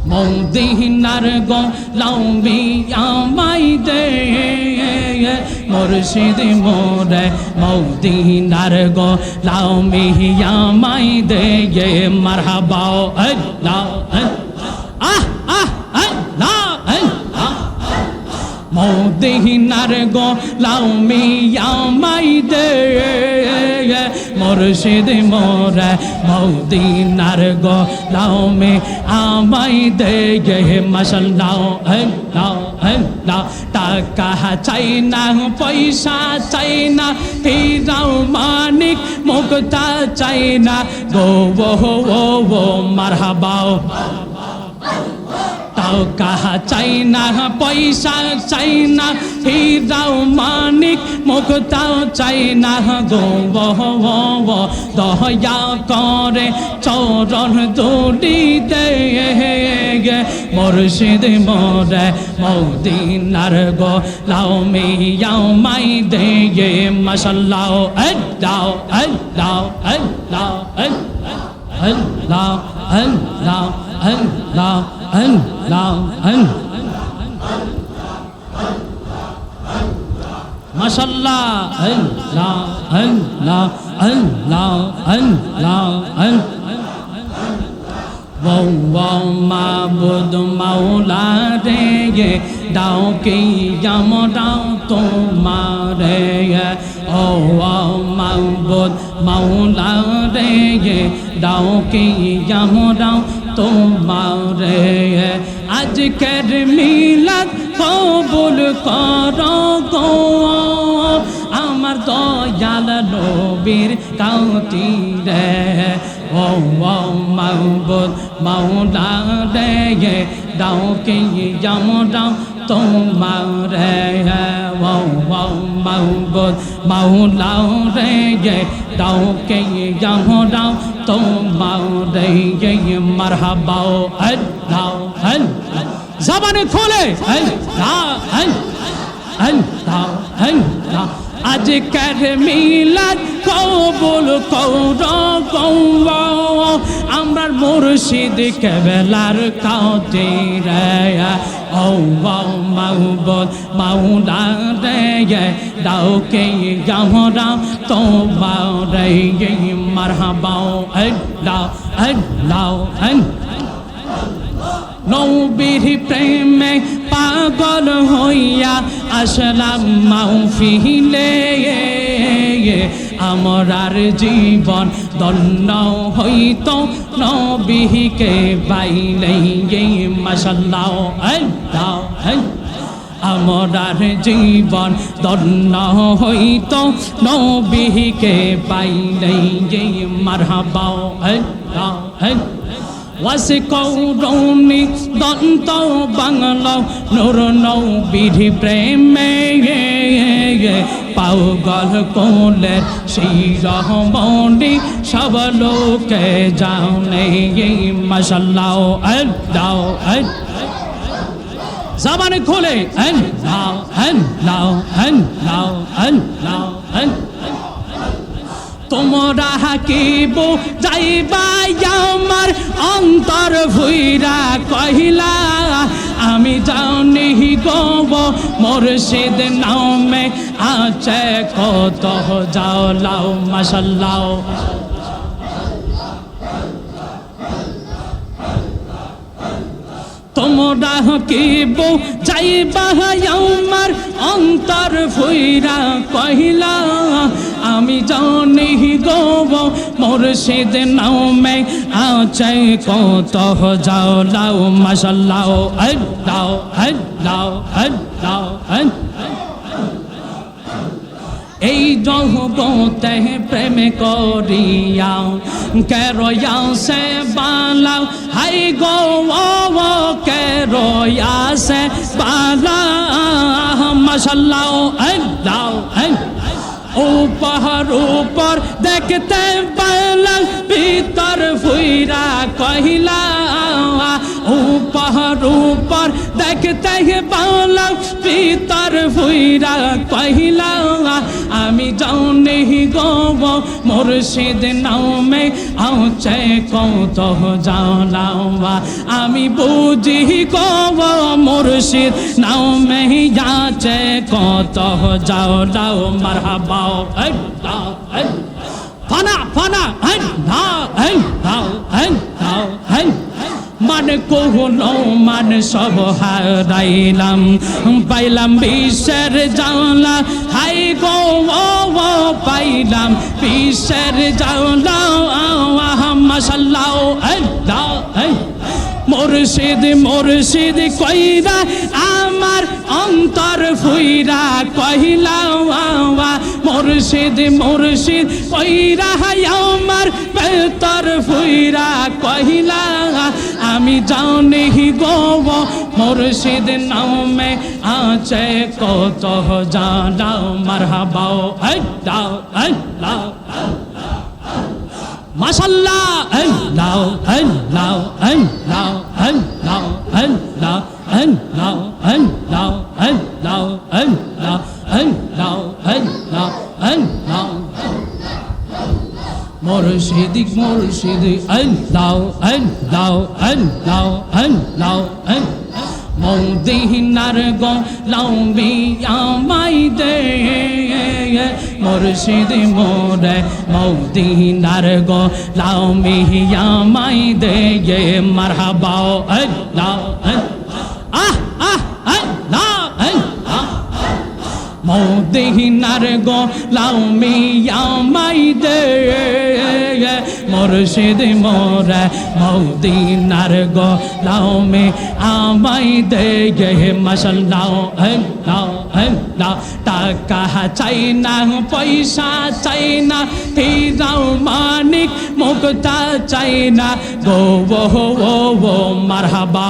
মদিনার গোলামি আমায় দে মুর্শিদ মোরে মদিনার গোলামি আমায় দে মারহাবা আল্লাহ মদিনার গোলামি আমায় দে মুর্শিদ মোরে মদিনার গোলামি আমায় দে মাশাআল্লাহ আল্লাহ আল্লাহ টাকা চাই না পয়সা চাই না হীরাও মানিক মুক্তা চাই না গো ও মারহাবা টাকা চাই না পয়সা চাই না হীরাও মানিক মুক্তাও চাই না গো দয়া করে চরণ দুটি দে মুর্শিদ মোরে মদিনার গোলামি আমায় দে মাশাআল্লাহ আল্লাহ আল্লাহ আল্লাহ আল্লাহ আল্লাহ আল্লাহ আল্লাহ মাশাআল্লাহ আল্লাহ আল্লাহ আল্লাহ আল্লাহ মাবুদ মাওলা রে দাও কি দাও তোমারে ও মাবুদ মাওলা রে দাও কি দাও তোমারে আজকের মিলাদ কবুল করো গো আমার দয়াল নবীর কাউতিরে ও মাবুদ মাওলা রে দাও কি দাও তোমারে ও মাবুদ মাওলা রে দাও কি দাও তোমারে মারহাবা আল্লাহ আল্লাহ জবান খোলে আল্লাহ আল্লাহ আল্লাহ আজকের মিলাদ কবুল করো গো আমরার মুর্শিদ কেবলার কাউতিরে ও মাবুদ মাওলা রে দাও কে আমরা তোমারে মারহাবা আল্লাহ আল্লাহ নবীর প্রেমে পাগল হইয়া আসলাম মাহফিলে আমরার জীবন ধন্য হইত নবীকে পাইলে মাশাআল্লাহ আল্লাহ আমরার জীবন ধন্য হইত নবীকে পাইলে মারহাবা আল্লাহ ওয়াসে কৌরৌনি দন্ত বাংলা নূর নবীর প্রেমে পাগল কোলের শিরোমণি সব লোকে জানে মাশাআল্লাহ আল্লাহ জবান খোলে আল্লাহ আল্লাহ আল্লাহ আল্লাহ তোমরা হাকিব যাইবা আমার অন্তর ভুইরা কহিলা আমি জানি গব মুর্শিদ নামে আছে কত যাও লাও মাশাআল্লাহ তোমরা হাকিব যাইবা আমার অন্তর ভুইরা কহিলা আমি জানি গব মুর্শিদ নামে আছে কত যাও লাও মাশাআল্লাহ আল্লাহ আল্লাহ আল্লাহ এই জগতে প্রেম করিয়া কেরয়া সে বালাও হাই গো কেরয়া সে বালা মাশাআল্লাহ আল্লাহ ऊपर ऊपर देखते पलंग भीतर फुइरा कहिला ऊपर ऊपर देखते पलंग भीतर फुइरा कहिला आमी জানি গো মুর্শিদ নামে আছে কত জ্বালা আমি বুঝি গো মুর্শিদ নামে আছে কত জ্বালা মারহাবা ফানা ফানা মান কহলো মান সব হারাইলাম পাইলাম বিশ্বের জানলা হাই গো ও পাইলাম বিশ্বের জানলা মাশাআল্লাহ মুর্শিদ মুর্শিদ কইরা আমার অন্তর ফুইরা কহিলা মুর্শিদ মুর্শিদ কইরা আমার ভেতর ফুইরা কহিলা আমি জানি গো মুর্শিদ নামে আছে কত জানা মারহাবা আল্লাহ আল্লাহ মাশাআল্লাহ আল্লাহ আল্লাহ আল্লাহ আল্লাহ আল্লাহ আল্লাহ আল্লাহ আল্লাহ আল্লাহ আল্লাহ আল্লাহ আল্লাহ মুর্শিদ মুর্শিদ আল্লাহ আল্লাহ আল্লাহ আল্লাহ মদিনার গোলামি আমায় দে মুর্শিদ মোরে মদিনার গোলামি আমায় দে মারহাবা আল্লাহ মদিনার গোলামি আমায় দে মুর্শিদ মোরে মদিনার গোলামি আমায় দে মাশাআল্লাহ আল্লাহ আল্লাহ টাকা চাই না পয়সা চাই না হীরাও মানিক মুক্তা চাই না গো ও মারহাবা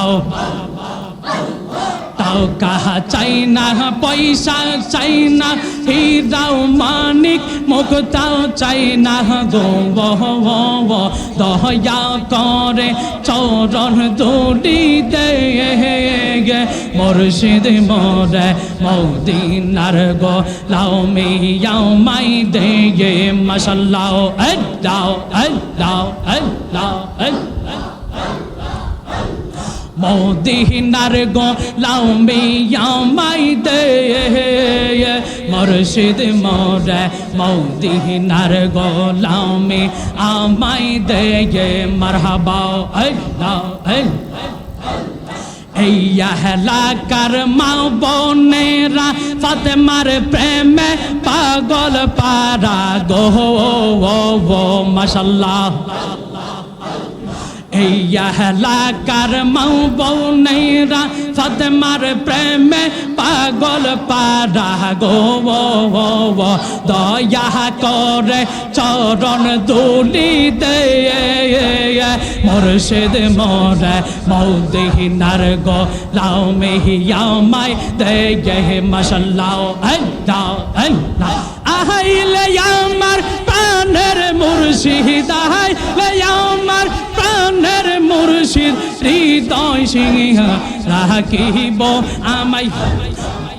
টাকা চাই না পয়সা চাই না হীরাও মানিক মুক্তাও চাই না গো দয়া করে চরণ দুটি দে মুর্শিদ মোরে মদিনার গোলামি আমায় দে মাশাআল্লাহ আল্লাহ আল্লাহ আল্লাহ মদিনার গোলামি আমায় দে মুর্শিদ মোরে মদিনার গোলামি আমায় দে মারহাবা আল্লাহ এই এলাকার মা বোনেরা ফাতেমার প্রেমে পাগল পারা গো মাশাআল্লাহ এই এলাকার মা বোনেরা ফাতেমার প্রেমে পাগল পারা গো দয়া করে চরণ দুলি দে মুর্শিদ মোরে মদিনার গোলামি আমায় দে মাশাআল্লাহ আল্লাহ আল্লাহ আহাইলে আমার প্রাণের মুর্শিদ আহাইলে আমার প্রাণের মুর্শিদ হৃদয় সিংহ রাখিব আমায়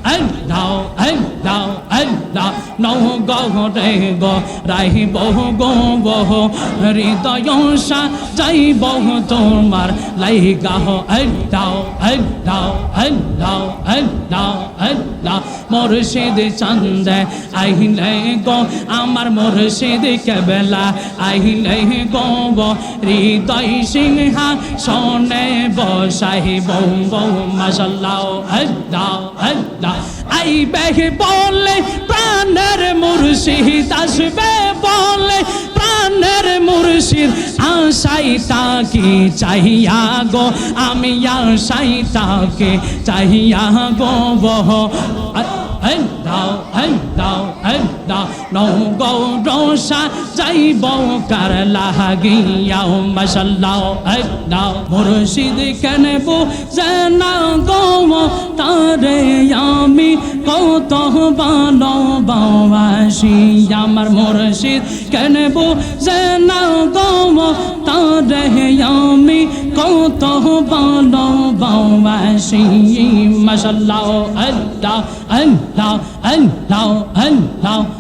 আল্লাহ আল্লাহ আল্লাহ নৌ গরে গো রাহিব গো হৃদয় যাইব তোমার লাইগা আল্লাহ আল্লাহ আল্লাহ আল্লাহ আল্লাহ মুর্শিদ চন্দ আইলে গো আমার মুর্শিদ কেবলা আইলে গো হৃদয় সিংহা সোনে বসাইব মাশাআল্লাহ আল্লাহ আল্লাহ আইবে বলে প্রাণের মুর্শিদ আসবে বলে প্রাণের মুর্শিদ আশাই তাকে চাহিয়া গো আমি আশাই তাকে চাহিয়া গো আল্লাহ আল্লাহ আল্লাহ নৌ গৌরসা যাইব কার লাগিয়া মাশাআল্লাহ আল্লাহ মুর্শিদ কেনবো জানা গো তারে আমি কত ভালোবাসি আমার মুর্শিদ কেনবো জানা গো তারে আমি কত ভালোবাসি মাশাআল্লাহ আল্লাহ আল্লাহ আল্লাহ আল্লাহ